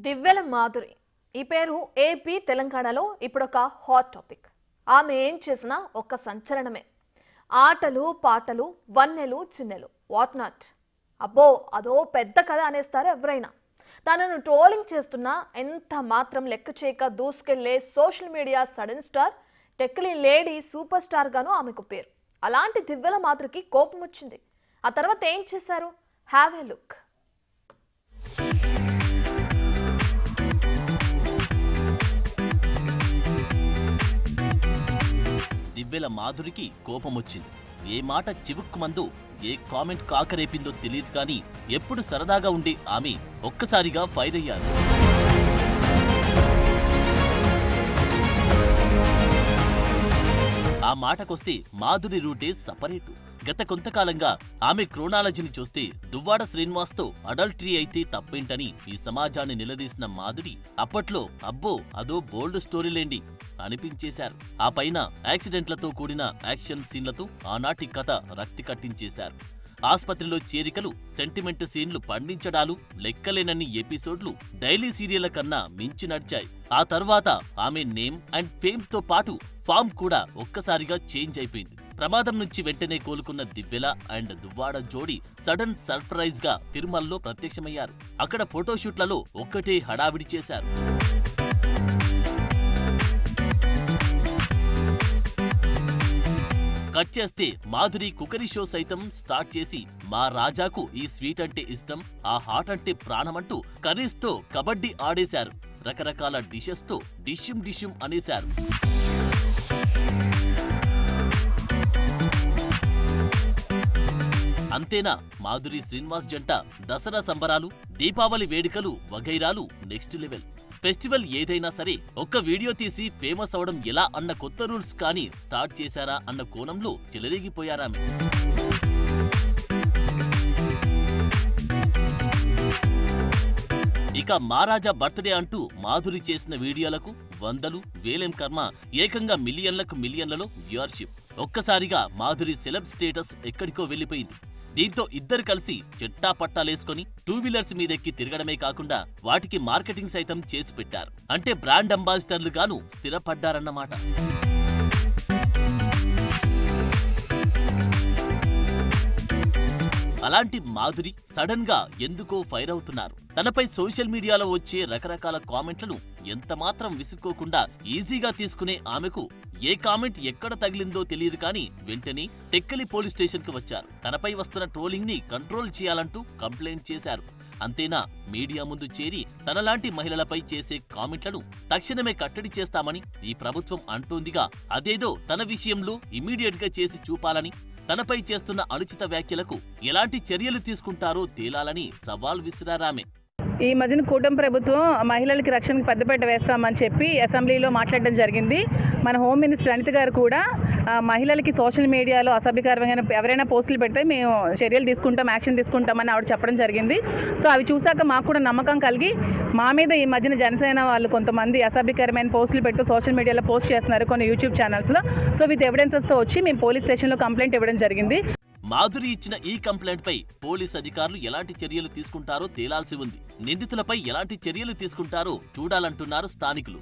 దివ్యల మాధురి ఈ పేరు ఏపీ తెలంగాణలో ఇప్పుడొక హాట్ టాపిక్. ఆమె ఏం చేసినా ఒక్క సంచలనమే. ఆటలు పాటలు వన్నెలు చిన్నెలు వాట్ నాట్. అబ్బో అదో పెద్ద కథ అనేస్తారు ఎవరైనా. తనను ట్రోలింగ్ చేస్తున్నా ఎంత మాత్రం లెక్క చేయక దూసుకెళ్లే సోషల్ మీడియా సడన్ స్టార్, టెక్లీ లేడీ సూపర్ స్టార్ గాను ఆమెకు పేరు. అలాంటి దివ్యల మాధురికి కోపం వచ్చింది. ఆ తర్వాత ఏం చేశారు? Have a look. దివ్యల మాధురికి కోపం వచ్చింది. ఏ మాట చివుక్కుమందో, ఏ కామెంట్ కాకరేపిందో తెలియదు కానీ ఎప్పుడు సరదాగా ఉండే ఆమె ఒక్కసారిగా ఫైర్ అయ్యారు. ఆ మాటకొస్తే మాధురి రూటే సపరేటు. గత కొంతకాలంగా ఆమె క్రోనాలజీని చూస్తే దువ్వాడ శ్రీనివాస్తో అడల్టరీ అయితే తప్పేంటని ఈ సమాజాన్ని నిలదీసిన మాధురి అప్పట్లో అబ్బో అదో బోల్డ్ స్టోరీలేండి అనిపించేశారు. ఆ పైన యాక్సిడెంట్లతో కూడిన యాక్షన్ సీన్లతో ఆనాటి కథ రక్తి కట్టించేశారు. ఆస్పత్రిలో చేరికలు, సెంటిమెంట్ సీన్లు పండించడాలు, లెక్కలేనన్ని ఎపిసోడ్లు డైలీ సీరియళ్ల కన్నా మించి నడిచాయి. ఆ తర్వాత ఆమె నేమ్ అండ్ ఫేమ్ తో పాటు ఫామ్ కూడా ఒక్కసారిగా చేంజ్ అయిపోయింది. ప్రమాదం నుంచి వెంటనే కోలుకున్న దివ్యల అండ్ దువ్వాడ జోడీ సడన్ సర్ప్రైజ్ గా తిరుమలలో ప్రత్యక్షమయ్యారు. అక్కడ ఫోటోషూట్లలో ఒక్కటే హడావిడి చేశారు. కట్ చేస్తే మాధురి కుకరీ షో సైతం స్టార్ట్ చేసి మా రాజాకు ఈ స్వీట్ అంటే ఇష్టం, ఆ హాట్ అంటే ప్రాణమంటూ కర్రీస్ తో కబడ్డీ ఆడేశారు. రకరకాల డిషెస్ తో డిష్యూమ్ డిష్యూమ్ అనేశారు. అంతేనా, మాధురి శ్రీనివాస్ జంట దసరా సంబరాలు, దీపావళి వేడుకలు వగైరాలు నెక్స్ట్ లెవెల్. ఫెస్టివల్ ఏదైనా సరే ఒక్క వీడియో తీసి ఫేమస్ అవడం ఎలా అన్న కొత్త రూల్స్ కానీ స్టార్ట్ చేశారా అన్న కోణంలో చెలరేగిపోయారామె. ఇక మహారాజా బర్త్డే అంటూ మాధురి చేసిన వీడియోలకు వందలు వేలేం కర్మ ఏకంగా మిలియన్లలో వ్యూవర్షిప్. ఒక్కసారిగా మాధురి సెలబ్ స్టేటస్ ఎక్కడికో వెళ్లిపోయింది. దీంతో ఇద్దరు కలిసి చెట్టా పట్టాలేసుకుని టూ వీలర్స్ మీదెక్కి తిరగడమే కాకుండా వాటికి మార్కెటింగ్ సైతం చేసి పెట్టారు. అంటే బ్రాండ్ అంబాసిడర్లు గాను స్థిరపడ్డారన్నమాట. అలాంటి మాధురి సడన్ గా ఎందుకో ఫైర్ అవుతున్నారు. తనపై సోషల్ మీడియాలో వచ్చే రకరకాల కామెంట్లను ఎంత మాత్రం విసుక్కోకుండా ఈజీగా తీసుకునే ఆమెకు ఏ కామెంట్ ఎక్కడ తగిలిందో తెలియదు కానీ వెంటనే టెక్కలి పోలీస్ స్టేషన్ కు వచ్చారు. తనపై వస్తున్న ట్రోలింగ్ ని కంట్రోల్ చేయాలంటూ కంప్లైంట్ చేశారు. అంతేనా, మీడియా ముందు చేరి తనలాంటి మహిళలపై చేసే కామెంట్లను తక్షణమే కట్టడి చేస్తామని ఈ ప్రభుత్వం అంటోందిగా, అదేదో తన విషయంలో ఇమీడియట్ గా చేసి చూపాలని, తనపై చేస్తున్న అనుచిత వ్యాఖ్యలకు ఎలాంటి చర్యలు తీసుకుంటారో తేలాలని సవాల్ విసిరారామె. ఈ మధ్యన కూటమి ప్రభుత్వం మహిళలకి రక్షణకు పెద్దపీట వేస్తామని చెప్పి అసెంబ్లీలో మాట్లాడడం జరిగింది. మన హోమ్ మినిస్టర్ అనిత గారు కూడా మహిళలకి సోషల్ మీడియాలో అసభ్యకరమైన ఎవరైనా పోస్టులు పెడితే మేము చర్యలు తీసుకుంటాం, యాక్షన్ తీసుకుంటామని ఆవిడ చెప్పడం జరిగింది. సో అవి చూశాక మాకు కూడా నమ్మకం కలిగి మా మీద ఈ మధ్యన జనసేన వాళ్ళు కొంతమంది అసభ్యకరమైన పోస్టులు పెట్టు సోషల్ మీడియాలో పోస్ట్ చేస్తున్నారు కొన్ని యూట్యూబ్ ఛానల్స్లో. సో విత్ ఎవిడెన్సెస్తో వచ్చి మేము పోలీస్ స్టేషన్లో కంప్లైంట్ ఇవ్వడం జరిగింది. మాధురి ఇచ్చిన ఈ కంప్లైంట్ పై పోలీస్ అధికారులు ఎలాంటి చర్యలు తీసుకుంటారో తేలాల్సి ఉంది. నిందితులపై ఎలాంటి చర్యలు తీసుకుంటారో చూడాలంటున్నారు స్థానికులు.